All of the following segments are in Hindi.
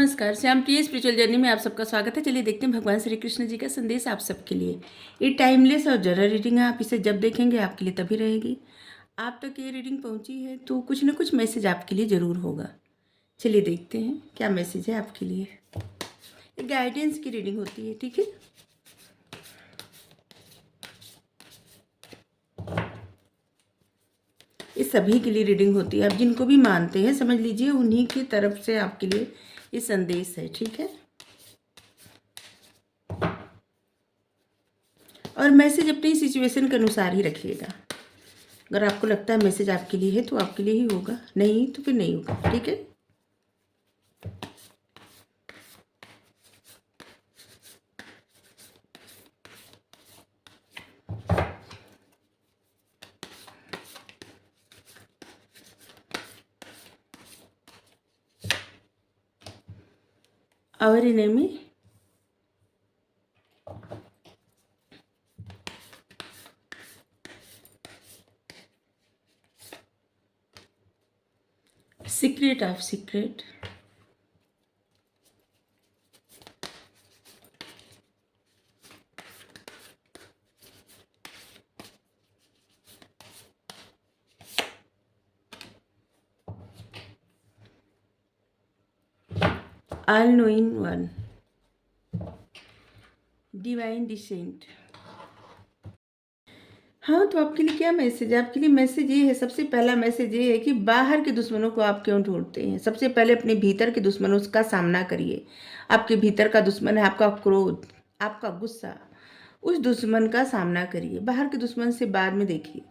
नमस्कार, श्याम प्रिय स्पिरिचुअल जर्नी में आप सबका स्वागत है। चलिए देखते हैं भगवान श्री कृष्ण जी का संदेश आप सबके लिए। ये टाइमलेस और जनरल रीडिंग है, आप इसे जब देखेंगे आपके लिए तभी रहेगी। आप तक ये रीडिंग पहुंची है तो कुछ न कुछ मैसेज आपके लिए ज़रूर होगा। चलिए देखते हैं क्या मैसेज है आपके लिए। ये गाइडेंस की रीडिंग होती है, ठीक है। ये सभी के लिए रीडिंग होती है, आप जिनको भी मानते हैं समझ लीजिए उन्हीं की तरफ से आपके लिए ये संदेश है, ठीक है। और मैसेज अपनी सिचुएशन के अनुसार ही रखिएगा। अगर आपको लगता है मैसेज आपके लिए है तो आपके लिए ही होगा, नहीं तो फिर नहीं होगा, ठीक है। Our enemy, secret of secret, all-knowing one, divine descent. हाँ, तो आपके लिए क्या मैसेज है? आपके लिए मैसेज ये है, सबसे पहला मैसेज ये है कि बाहर के दुश्मनों को आप क्यों ढूंढते हैं। सबसे पहले अपने भीतर के दुश्मनों का सामना करिए। आपके भीतर का दुश्मन है आपका क्रोध, आपका गुस्सा। उस दुश्मन का सामना करिए, बाहर के दुश्मन से बाद में देखिए।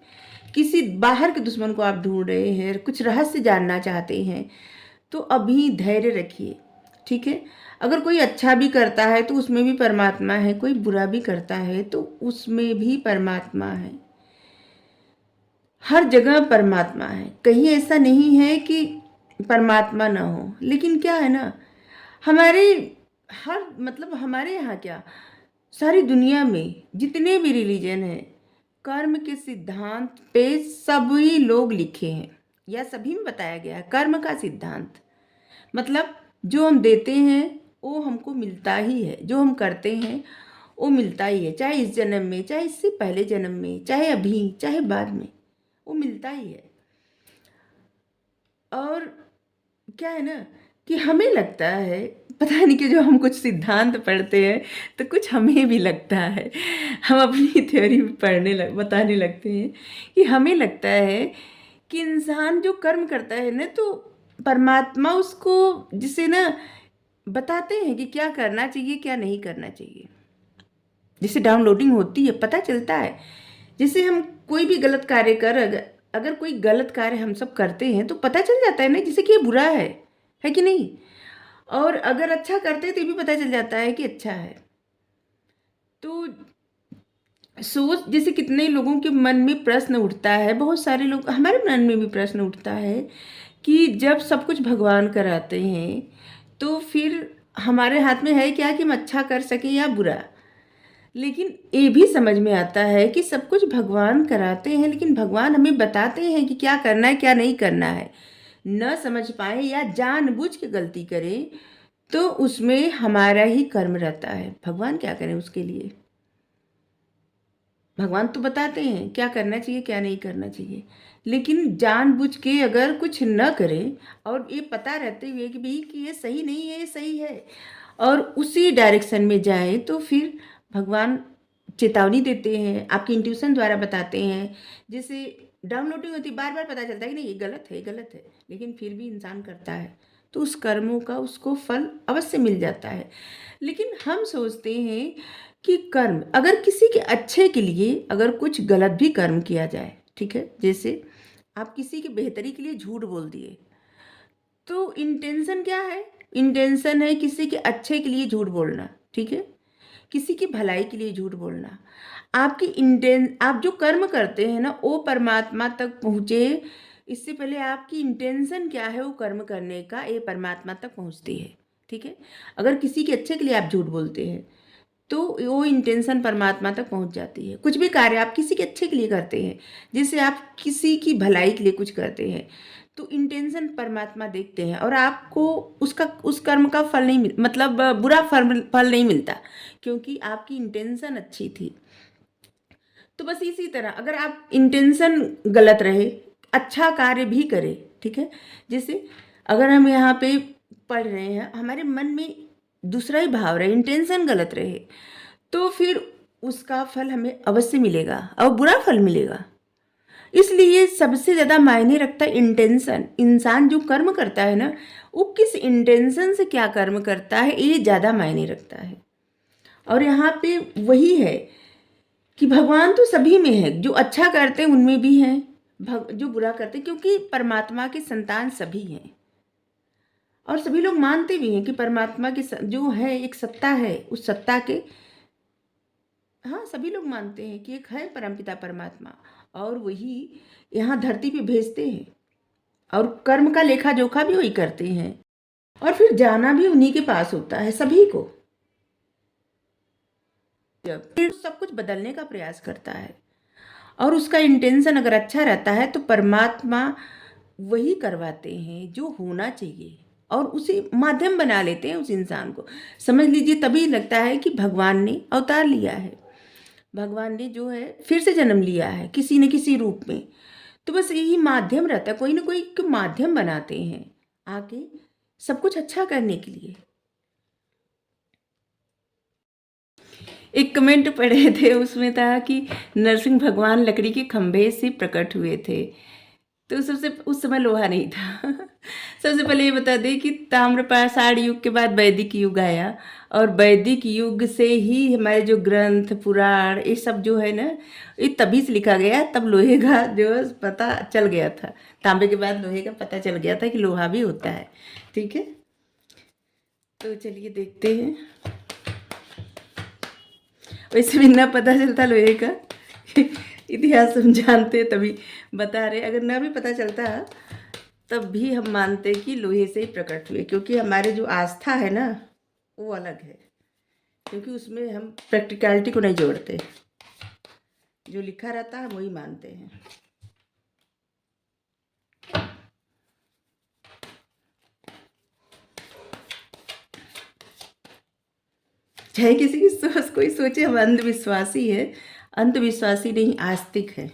किसी बाहर के दुश्मन को आप ढूंढ रहे हैं, कुछ रहस्य जानना चाहते हैं तो अभी धैर्य रखिए, ठीक है। अगर कोई अच्छा भी करता है तो उसमें भी परमात्मा है, कोई बुरा भी करता है तो उसमें भी परमात्मा है। हर जगह परमात्मा है, कहीं ऐसा नहीं है कि परमात्मा ना हो। लेकिन क्या है ना, हमारे हमारे यहाँ क्या, सारी दुनिया में जितने भी रिलीजन हैं, कर्म के सिद्धांत पे सभी लोग लिखे हैं, या सभी में बताया गया है कर्म का सिद्धांत। मतलब जो हम देते हैं वो हमको मिलता ही है, जो हम करते हैं वो मिलता ही है, चाहे इस जन्म में, चाहे इससे पहले जन्म में, चाहे अभी, चाहे बाद में, वो मिलता ही है। और क्या है ना कि हमें लगता है, पता नहीं कि जो हम कुछ सिद्धांत पढ़ते हैं तो कुछ हमें भी लगता है, हम अपनी थ्योरी बताने लगते हैं कि हमें लगता है कि इंसान जो कर्म करता है ना तो परमात्मा उसको जिसे ना बताते हैं कि क्या करना चाहिए क्या नहीं करना चाहिए। जिसे डाउनलोडिंग होती है पता चलता है। जैसे हम कोई भी गलत कार्य अगर कोई गलत कार्य हम सब करते हैं तो पता चल जाता है ना, जैसे कि ये बुरा है कि नहीं। और अगर अच्छा करते हैं तो ये भी पता चल जाता है कि अच्छा है। तो सोच, जैसे कितने लोगों के मन में प्रश्न उठता है, बहुत सारे लोग, हमारे मन में भी प्रश्न उठता है कि जब सब कुछ भगवान कराते हैं तो फिर हमारे हाथ में है क्या कि हम अच्छा कर सकें या बुरा। लेकिन ये भी समझ में आता है कि सब कुछ भगवान कराते हैं, लेकिन भगवान हमें बताते हैं कि क्या करना है क्या नहीं करना है। न समझ पाए या जानबूझ के गलती करें तो उसमें हमारा ही कर्म रहता है। भगवान क्या करें उसके लिए। भगवान तो बताते हैं क्या करना चाहिए क्या नहीं करना चाहिए, लेकिन जानबूझ के अगर कुछ न करें और ये पता रहते हुए कि भाई कि ये सही नहीं है ये सही है और उसी डायरेक्शन में जाए तो फिर भगवान चेतावनी देते हैं, आपकी इंट्यूशन द्वारा बताते हैं। जैसे डाउनलोडिंग होती, बार बार पता चलता है कि नहीं ये गलत है, लेकिन फिर भी इंसान करता है तो उस कर्मों का उसको फल अवश्य मिल जाता है। लेकिन हम सोचते हैं कि कर्म अगर किसी के अच्छे के लिए अगर कुछ गलत भी कर्म किया जाए, ठीक है, जैसे आप किसी की बेहतरी के लिए झूठ बोल दिए तो इंटेंशन क्या है, इंटेंशन है किसी के अच्छे के लिए झूठ बोलना, ठीक है, किसी की भलाई के लिए झूठ बोलना। आप जो कर्म करते हैं ना वो परमात्मा तक पहुँचे, इससे पहले आपकी इंटेंशन क्या है वो कर्म करने का, ये परमात्मा तक पहुँचती है, ठीक है। अगर किसी के अच्छे के लिए आप झूठ बोलते हैं तो वो इंटेंशन परमात्मा तक पहुंच जाती है। कुछ भी कार्य आप किसी के अच्छे के लिए करते हैं, जैसे आप किसी की भलाई के लिए कुछ करते हैं, तो इंटेंशन परमात्मा देखते हैं और आपको उसका उस कर्म का फल नहीं मतलब बुरा फल नहीं मिलता, क्योंकि आपकी इंटेंशन अच्छी थी। तो बस इसी तरह अगर आप इंटेंशन गलत रहे, अच्छा कार्य भी करें, ठीक है। जैसे अगर हम यहाँ पे पढ़ रहे हैं, हमारे मन में दूसरा ही भाव रहे, इंटेंशन गलत रहे, तो फिर उसका फल हमें अवश्य मिलेगा और बुरा फल मिलेगा। इसलिए सबसे ज़्यादा मायने रखता है इंटेंशन। इंसान जो कर्म करता है ना, वो किस इंटेंशन से क्या कर्म करता है, ये ज़्यादा मायने रखता है। और यहाँ पे वही है कि भगवान तो सभी में है, जो अच्छा करते हैं उनमें भी हैं, जो बुरा करते हैं, क्योंकि परमात्मा की संतान सभी हैं। और सभी लोग मानते भी हैं कि परमात्मा की जो है एक सत्ता है, उस सत्ता के, हाँ, सभी लोग मानते हैं कि एक है परमपिता परमात्मा, और वही यहाँ धरती पे भेजते हैं और कर्म का लेखा जोखा भी वही करते हैं, और फिर जाना भी उन्हीं के पास होता है सभी को। जब फिर सब कुछ बदलने का प्रयास करता है और उसका इंटेंशन अगर अच्छा रहता है, तो परमात्मा वही करवाते हैं जो होना चाहिए और उसे माध्यम बना लेते हैं उस इंसान को। समझ लीजिए, तभी लगता है कि भगवान ने अवतार लिया है, भगवान ने जो है फिर से जन्म लिया है किसी न किसी रूप में। तो बस यही माध्यम रहता है, कोई ना कोई माध्यम बनाते हैं आके सब कुछ अच्छा करने के लिए। एक कमेंट पढ़े थे, उसमें था कि नरसिंह भगवान लकड़ी के खंभे से प्रकट हुए थे, तो सबसे उस समय लोहा नहीं था। सबसे पहले ये बता दें कि ताम्र पाषाण युग के बाद वैदिक युग आया, और वैदिक युग से ही हमारे जो ग्रंथ पुराण ये सब जो है ना, ये तभी से लिखा गया, तब लोहे का जो पता चल गया था। तांबे के बाद लोहे का पता चल गया था कि लोहा भी होता है, ठीक है। तो चलिए देखते हैं। वैसे भी ना पता चलता लोहे का इतिहास हम जानते तभी बता रहे, अगर ना भी पता चलता तब भी हम मानते कि लोहे से ही प्रकट हुए, क्योंकि हमारे जो आस्था है ना वो अलग है, क्योंकि उसमें हम प्रैक्टिकलिटी को नहीं जोड़ते, जो लिखा रहता है वही मानते हैं। चाहे किसी की सोच, कोई सोचे हम अंधविश्वासी है, अंधविश्वासी नहीं, आस्तिक है,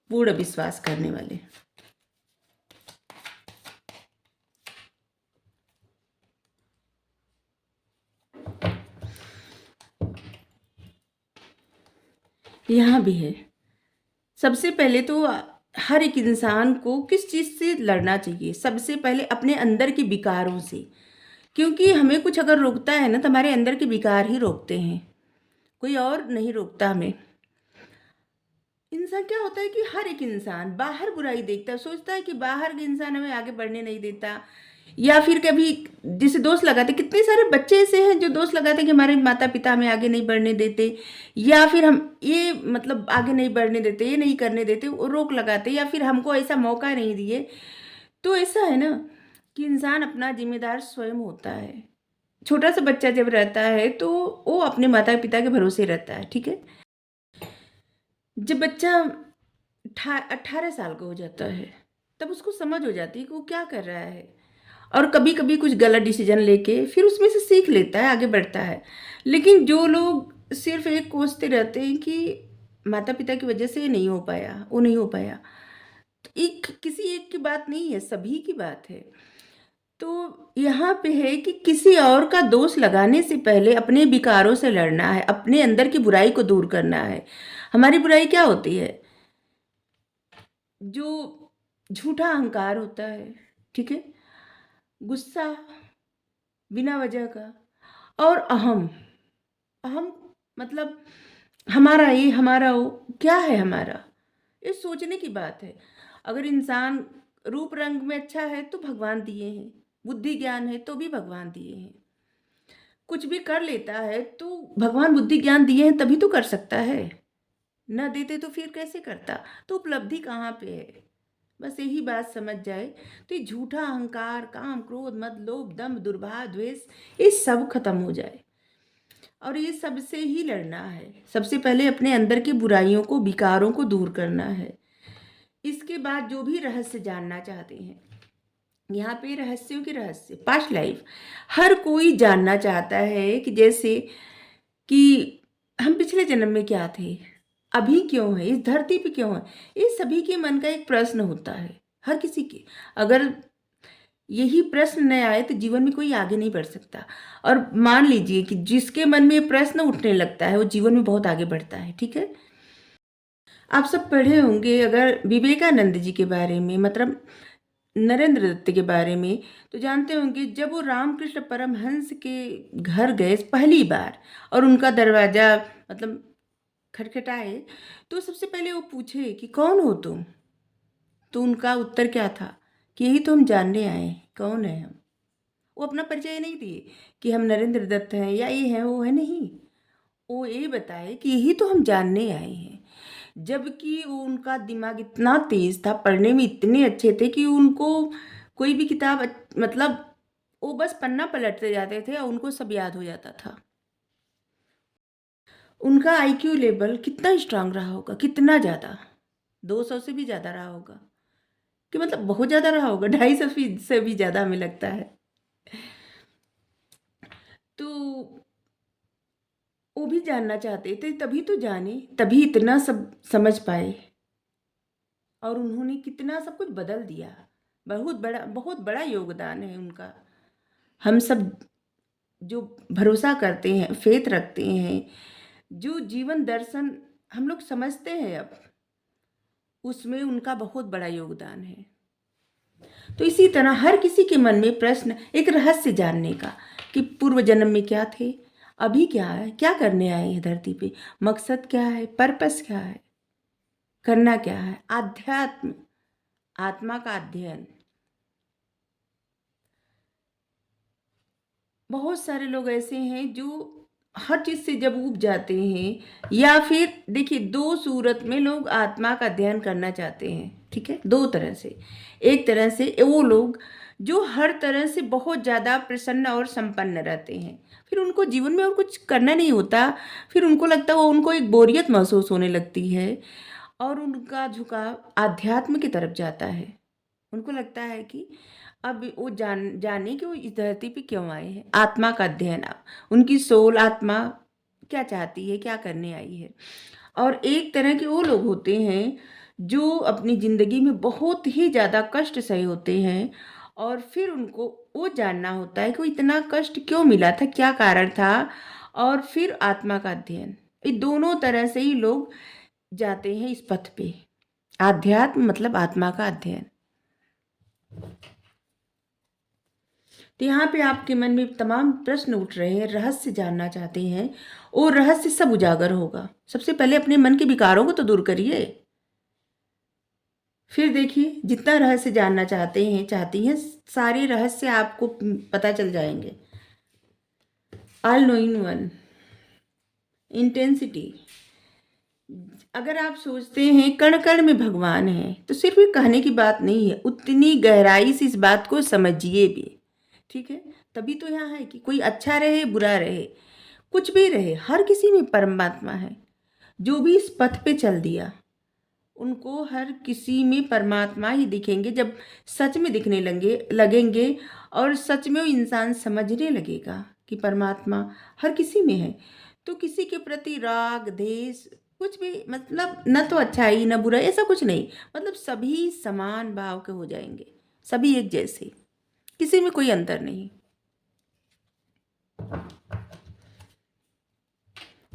पूर्ण विश्वास करने वाले। यहाँ भी है। सबसे पहले तो हर एक इंसान को किस चीज़ से लड़ना चाहिए, सबसे पहले अपने अंदर के विकारों से, क्योंकि हमें कुछ अगर रोकता है ना, तो हमारे अंदर के विकार ही रोकते हैं, कोई और नहीं रोकता हमें। इंसान क्या होता है कि हर एक इंसान बाहर बुराई देखता है, सोचता है कि बाहर के इंसान हमें आगे बढ़ने नहीं देता, या फिर कभी जैसे दोस्त लगाते, कितने सारे बच्चे ऐसे हैं जो दोस्त लगाते कि हमारे माता पिता हमें आगे नहीं बढ़ने देते, या फिर हम ये मतलब आगे नहीं बढ़ने देते, ये नहीं करने देते, वो रोक लगाते, या फिर हमको ऐसा मौका नहीं दिए। तो ऐसा है ना कि इंसान अपना जिम्मेदार स्वयं होता है। छोटा सा बच्चा जब रहता है तो वो अपने माता पिता के भरोसे रहता है, ठीक है। जब बच्चा 18 साल का हो जाता है, तब उसको समझ हो जाती है कि वो क्या कर रहा है, और कभी कभी कुछ गलत डिसीजन लेके फिर उसमें से सीख लेता है, आगे बढ़ता है। लेकिन जो लोग सिर्फ एक कोसते रहते हैं कि माता पिता की वजह से ये नहीं हो पाया, वो नहीं हो पाया, तो एक किसी एक की बात नहीं है, सभी की बात है। तो यहाँ पे है कि किसी और का दोष लगाने से पहले अपने विकारों से लड़ना है, अपने अंदर की बुराई को दूर करना है। हमारी बुराई क्या होती है? जो झूठा अहंकार होता है, ठीक है, गुस्सा बिना वजह का, और अहम। अहम मतलब हमारा ये, हमारा वो, क्या है हमारा, ये सोचने की बात है। अगर इंसान रूप रंग में अच्छा है तो भगवान दिए हैं, बुद्धि ज्ञान है तो भी भगवान दिए हैं, कुछ भी कर लेता है तो भगवान बुद्धि ज्ञान दिए हैं तभी तो कर सकता है, न देते तो फिर कैसे करता। तो उपलब्धि कहाँ पे है? बस यही बात समझ जाए तो ये झूठा अहंकार, काम क्रोध मद लोभ दंभ दुर्भाव द्वेष, ये सब खत्म हो जाए। और ये सबसे ही लड़ना है। सबसे पहले अपने अंदर की बुराइयों को, विकारों को दूर करना है। इसके बाद जो भी रहस्य जानना चाहते हैं, यहाँ पे रहस्यों के रहस्य, पास्ट लाइफ, हर कोई जानना चाहता है कि जैसे कि हम पिछले जन्म में क्या थे, अभी क्यों है, इस धरती पे क्यों है। ये सभी के मन का एक प्रश्न होता है, हर किसी के। अगर यही प्रश्न न आए तो जीवन में कोई आगे नहीं बढ़ सकता। और मान लीजिए कि जिसके मन में ये प्रश्न उठने लगता है वो जीवन में बहुत आगे बढ़ता है। ठीक है, आप सब पढ़े होंगे अगर विवेकानंद जी के बारे में, मतलब नरेंद्र दत्त के बारे में, तो जानते होंगे जब वो रामकृष्ण परमहंस के घर गए पहली बार और उनका दरवाजा मतलब खटखटाए, तो सबसे पहले वो पूछे कि कौन हो तुम। तो उनका उत्तर क्या था कि यही तो हम जानने आए हैं, कौन है हम। वो अपना परिचय नहीं दिए कि हम नरेंद्र दत्त हैं या ये हैं वो है, नहीं। वो ये बताए कि यही तो हम जानने आए हैं। जबकि वो, उनका दिमाग इतना तेज था, पढ़ने में इतने अच्छे थे कि उनको कोई भी किताब मतलब वो बस पन्ना पलटते जाते थे और उनको सब याद हो जाता था। उनका आईक्यू लेवल कितना स्ट्रांग रहा होगा, कितना ज़्यादा, 200 से भी ज़्यादा रहा होगा, कि मतलब बहुत ज़्यादा रहा होगा, 250 से भी ज़्यादा हमें लगता है। तो वो भी जानना चाहते थे, तभी तो जाने, तभी इतना सब समझ पाए। और उन्होंने कितना सब कुछ बदल दिया। बहुत बड़ा योगदान है उनका। हम सब जो भरोसा करते हैं, फेथ रखते हैं, जो जीवन दर्शन हम लोग समझते हैं अब, उसमें उनका बहुत बड़ा योगदान है। तो इसी तरह हर किसी के मन में प्रश्न, एक रहस्य जानने का कि पूर्व जन्म में क्या थे, अभी क्या है, क्या करने आए हैं धरती पे, मकसद क्या है, पर्पस क्या है, करना क्या है। आध्यात्म, आत्मा का अध्ययन। बहुत सारे लोग ऐसे हैं जो हर चीज़ से जब ऊब जाते हैं, या फिर देखिए, दो सूरत में लोग आत्मा का अध्ययन करना चाहते हैं। ठीक है, दो तरह से। एक तरह से वो लोग जो हर तरह से बहुत ज़्यादा प्रसन्न और संपन्न रहते हैं, फिर उनको जीवन में और कुछ करना नहीं होता, फिर उनको लगता है, वो उनको एक बोरियत महसूस होने लगती है और उनका झुकाव आध्यात्म की तरफ जाता है। उनको लगता है कि अब वो जाने कि वो इस धरती पे क्यों आए हैं, आत्मा का अध्ययन। उनकी सोल, आत्मा क्या चाहती है, क्या करने आई है। और एक तरह के वो लोग होते हैं जो अपनी ज़िंदगी में बहुत ही ज़्यादा कष्ट सहे होते हैं, और फिर उनको वो जानना होता है कि वो इतना कष्ट क्यों मिला था, क्या कारण था, और फिर आत्मा का अध्ययन। ये दोनों तरह से ही लोग जाते हैं इस पथ पे। आध्यात्म मतलब आत्मा का अध्ययन। तो यहाँ पे आपके मन में तमाम प्रश्न उठ रहे हैं, रहस्य जानना चाहते हैं, और रहस्य सब उजागर होगा। सबसे पहले अपने मन के विकारों को तो दूर करिए, फिर देखिए जितना रहस्य जानना चाहते हैं, चाहती हैं, सारे रहस्य आपको पता चल जाएंगे। All knowing one, intensity. अगर आप सोचते हैं कण कण में भगवान है, तो सिर्फ ये कहने की बात नहीं है, उतनी गहराई से इस बात को समझिए भी। ठीक है, तभी तो यहाँ है कि कोई अच्छा रहे, बुरा रहे, कुछ भी रहे, हर किसी में परमात्मा है। जो भी इस पथ पे चल दिया, उनको हर किसी में परमात्मा ही दिखेंगे जब सच में दिखने लगेंगे, और सच में वो इंसान समझने लगेगा कि परमात्मा हर किसी में है। तो किसी के प्रति राग, द्वेष, कुछ भी, मतलब न तो अच्छाई न बुराई, ऐसा कुछ नहीं। मतलब सभी समान भाव के हो जाएंगे, सभी एक जैसे, किसी में कोई अंतर नहीं।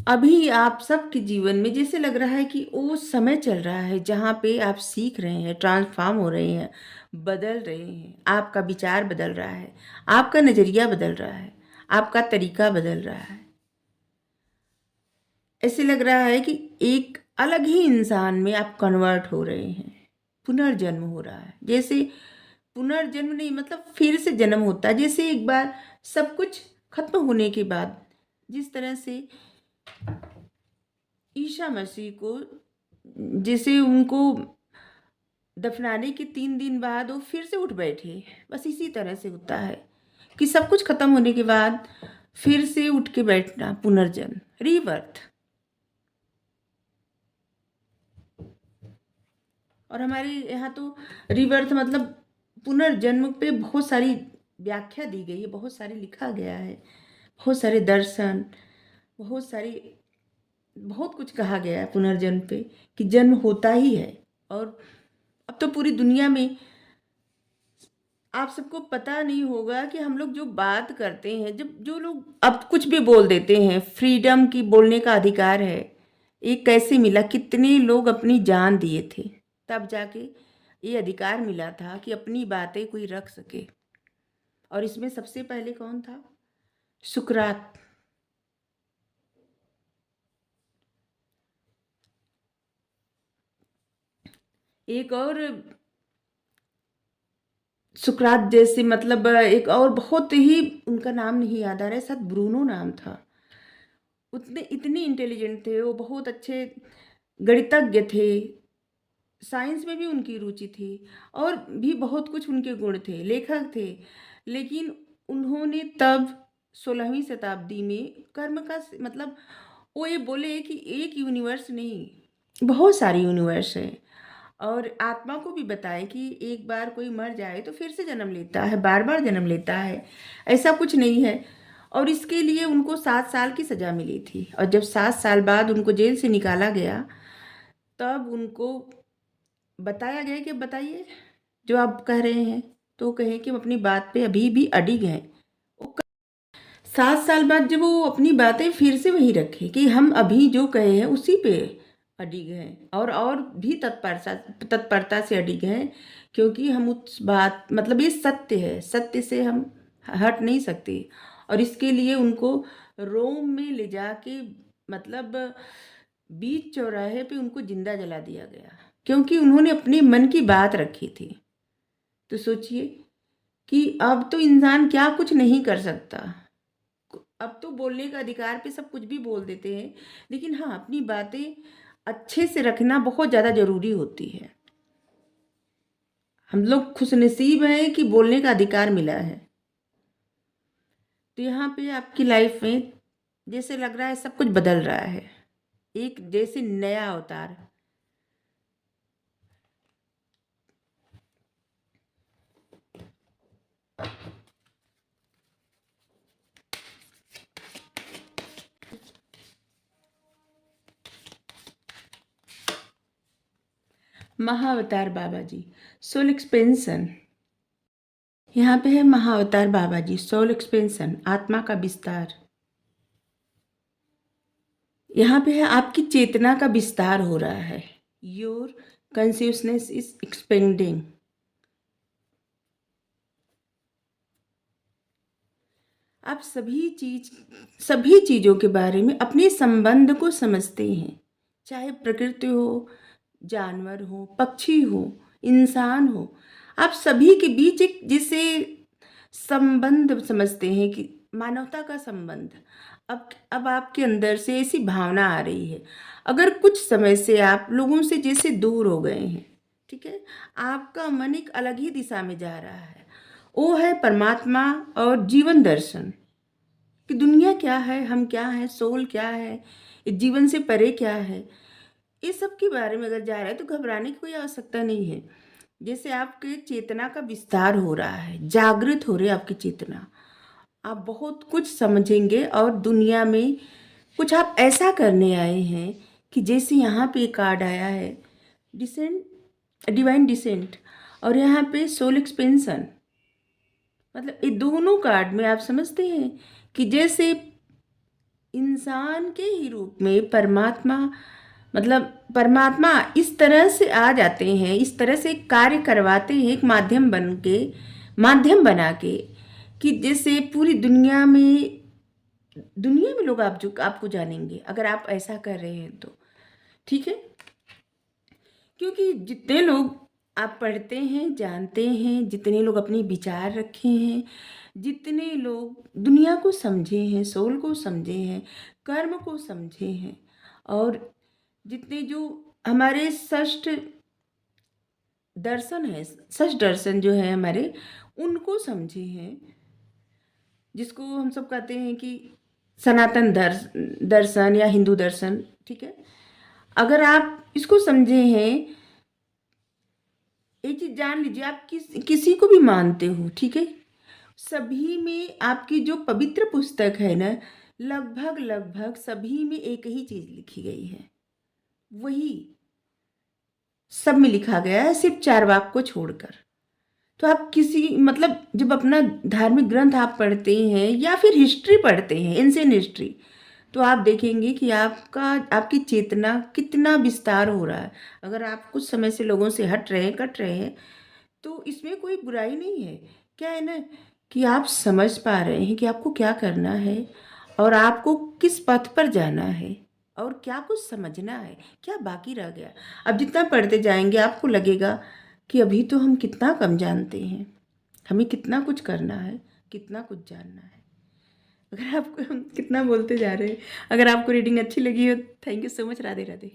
अभी आप सबके जीवन में जैसे लग रहा है कि वो समय चल रहा है जहाँ पे आप सीख रहे हैं, ट्रांसफॉर्म हो रहे हैं, बदल रहे हैं, आपका विचार बदल रहा है, आपका नज़रिया बदल रहा है, आपका तरीका बदल रहा है। ऐसे लग रहा है कि एक अलग ही इंसान में आप कन्वर्ट हो रहे हैं, पुनर्जन्म हो रहा है। जैसे पुनर्जन्म नहीं, मतलब फिर से जन्म होता है। जैसे एक बार सब कुछ खत्म होने के बाद, जिस तरह से ईसा मसीह को, जैसे उनको दफनाने के 3 दिन बाद वो फिर से उठ बैठे, बस इसी तरह से होता है कि सब कुछ खत्म होने के बाद फिर से उठ के बैठना, पुनर्जन्म, रीबर्थ। और हमारे यहाँ तो रीबर्थ मतलब पुनर्जन्म पे बहुत सारी व्याख्या दी गई है, बहुत सारी लिखा गया है, बहुत सारे दर्शन, बहुत सारी बहुत कुछ कहा गया है पुनर्जन्म पे, कि जन्म होता ही है। और अब तो पूरी दुनिया में आप सबको पता नहीं होगा कि हम लोग जो बात करते हैं, जब जो लोग अब कुछ भी बोल देते हैं, फ्रीडम की बोलने का अधिकार है, ये कैसे मिला? कितने लोग अपनी जान दिए थे तब जाके ये अधिकार मिला था कि अपनी बातें कोई रख सके। और इसमें सबसे पहले कौन था? सुकरात। एक और सुकरात जैसे मतलब एक और बहुत ही, उनका नाम नहीं याद आ रहा है, शायद ब्रूनो नाम था। उतने इतने इंटेलिजेंट थे वो, बहुत अच्छे गणितज्ञ थे, साइंस में भी उनकी रुचि थी, और भी बहुत कुछ उनके गुण थे, लेखक थे। लेकिन उन्होंने तब 16वीं शताब्दी में कर्म का मतलब वो ये बोले कि एक यूनिवर्स नहीं, बहुत सारी यूनिवर्स है। और आत्मा को भी बताए कि एक बार कोई मर जाए तो फिर से जन्म लेता है, बार बार जन्म लेता है, ऐसा कुछ नहीं है। और इसके लिए उनको 7 साल की सज़ा मिली थी, और जब 7 साल बाद उनको जेल से निकाला गया, तब उनको बताया गया कि बताइए जो आप कह रहे हैं। तो वो कहे कि हम अपनी बात पे अभी भी अडिग हैं। 7 साल बाद जब वो अपनी बातें फिर से वही रखे कि हम अभी जो कहे हैं उसी पे अडिग हैं, और भी तत्परता से अडिग हैं, क्योंकि हम उस बात मतलब ये सत्य है, सत्य से हम हट नहीं सकते। और इसके लिए उनको रोम में ले जाके मतलब बीच चौराहे पे उनको जिंदा जला दिया गया, क्योंकि उन्होंने अपने मन की बात रखी थी। तो सोचिए कि अब तो इंसान क्या कुछ नहीं कर सकता। अब तो बोलने का अधिकार पे सब कुछ भी बोल देते हैं, लेकिन हाँ, अपनी बातें अच्छे से रखना बहुत ज़्यादा ज़रूरी होती है। हम लोग खुशनसीब हैं कि बोलने का अधिकार मिला है। तो यहाँ पे आपकी लाइफ में जैसे लग रहा है सब कुछ बदल रहा है, एक जैसे नया अवतार। महाअवतार बाबा जी, सोल एक्सपेंशन। यहाँ पे है महाअवतार बाबा जी, सोल एक्सपेंशन, आत्मा का विस्तार। यहाँ पे है आपकी चेतना का विस्तार हो रहा है, योर कॉन्शियसनेस इज एक्सपेंडिंग। आप सभी चीज़ों के बारे में अपने संबंध को समझते हैं, चाहे प्रकृति हो, जानवर हो, पक्षी हो, इंसान हो। आप सभी के बीच एक जिसे संबंध समझते हैं कि मानवता का संबंध। अब आपके अंदर से ऐसी भावना आ रही है, अगर कुछ समय से आप लोगों से जैसे दूर हो गए हैं, ठीक है, आपका मन एक अलग ही दिशा में जा रहा है। वो है परमात्मा और जीवन दर्शन, कि दुनिया क्या है, हम क्या हैं, सोल क्या है, इस जीवन से परे क्या है। इस सब के बारे में अगर जा रहा है तो घबराने की कोई आवश्यकता नहीं है। जैसे आपके चेतना का विस्तार हो रहा है, जागृत हो रही है आपकी चेतना, आप बहुत कुछ समझेंगे। और दुनिया में कुछ आप ऐसा करने आए हैं कि जैसे यहाँ पे कार्ड आया है डिसेंट, डिवाइन डिसेंट, और यहाँ पे सोल एक्सपेंशन। मतलब ये दोनों कार्ड में आप समझते हैं कि जैसे इंसान के ही रूप में परमात्मा, मतलब परमात्मा इस तरह से आ जाते हैं, इस तरह से कार्य करवाते हैं, एक माध्यम बना के, कि जैसे पूरी दुनिया में लोग आपको जानेंगे अगर आप ऐसा कर रहे हैं तो, ठीक है। क्योंकि जितने लोग आप पढ़ते हैं, जानते हैं, जितने लोग अपने विचार रखे हैं, जितने लोग दुनिया को समझे हैं, सोल को समझे हैं, कर्म को समझे हैं, और जितने जो हमारे षष्ठ दर्शन जो है हमारे, उनको समझे हैं, जिसको हम सब कहते हैं कि सनातन दर्शन या हिंदू दर्शन, ठीक है। अगर आप इसको समझे हैं, एक चीज जान लीजिए, आप किसी को भी मानते हो, ठीक है, सभी में आपकी जो पवित्र पुस्तक है ना, लगभग लगभग सभी में एक ही चीज लिखी गई है, वही सब में लिखा गया है, सिर्फ चारवाक को छोड़कर। तो आप किसी मतलब जब अपना धार्मिक ग्रंथ आप पढ़ते हैं या फिर हिस्ट्री पढ़ते हैं, एंशिएंट हिस्ट्री, तो आप देखेंगे कि आपकी चेतना कितना विस्तार हो रहा है। अगर आप कुछ समय से लोगों से हट रहे हैं, कट रहे हैं, तो इसमें कोई बुराई नहीं है। क्या है ना कि आप समझ पा रहे हैं कि आपको क्या करना है और आपको किस पथ पर जाना है और क्या कुछ समझना है, क्या बाकी रह गया। अब जितना पढ़ते जाएंगे आपको लगेगा कि अभी तो हम कितना कम जानते हैं, हमें कितना कुछ करना है, कितना कुछ जानना है। अगर आपको हम कितना बोलते जा रहे हैं, अगर आपको रीडिंग अच्छी लगी हो, thank you so much. Radhe Radhe.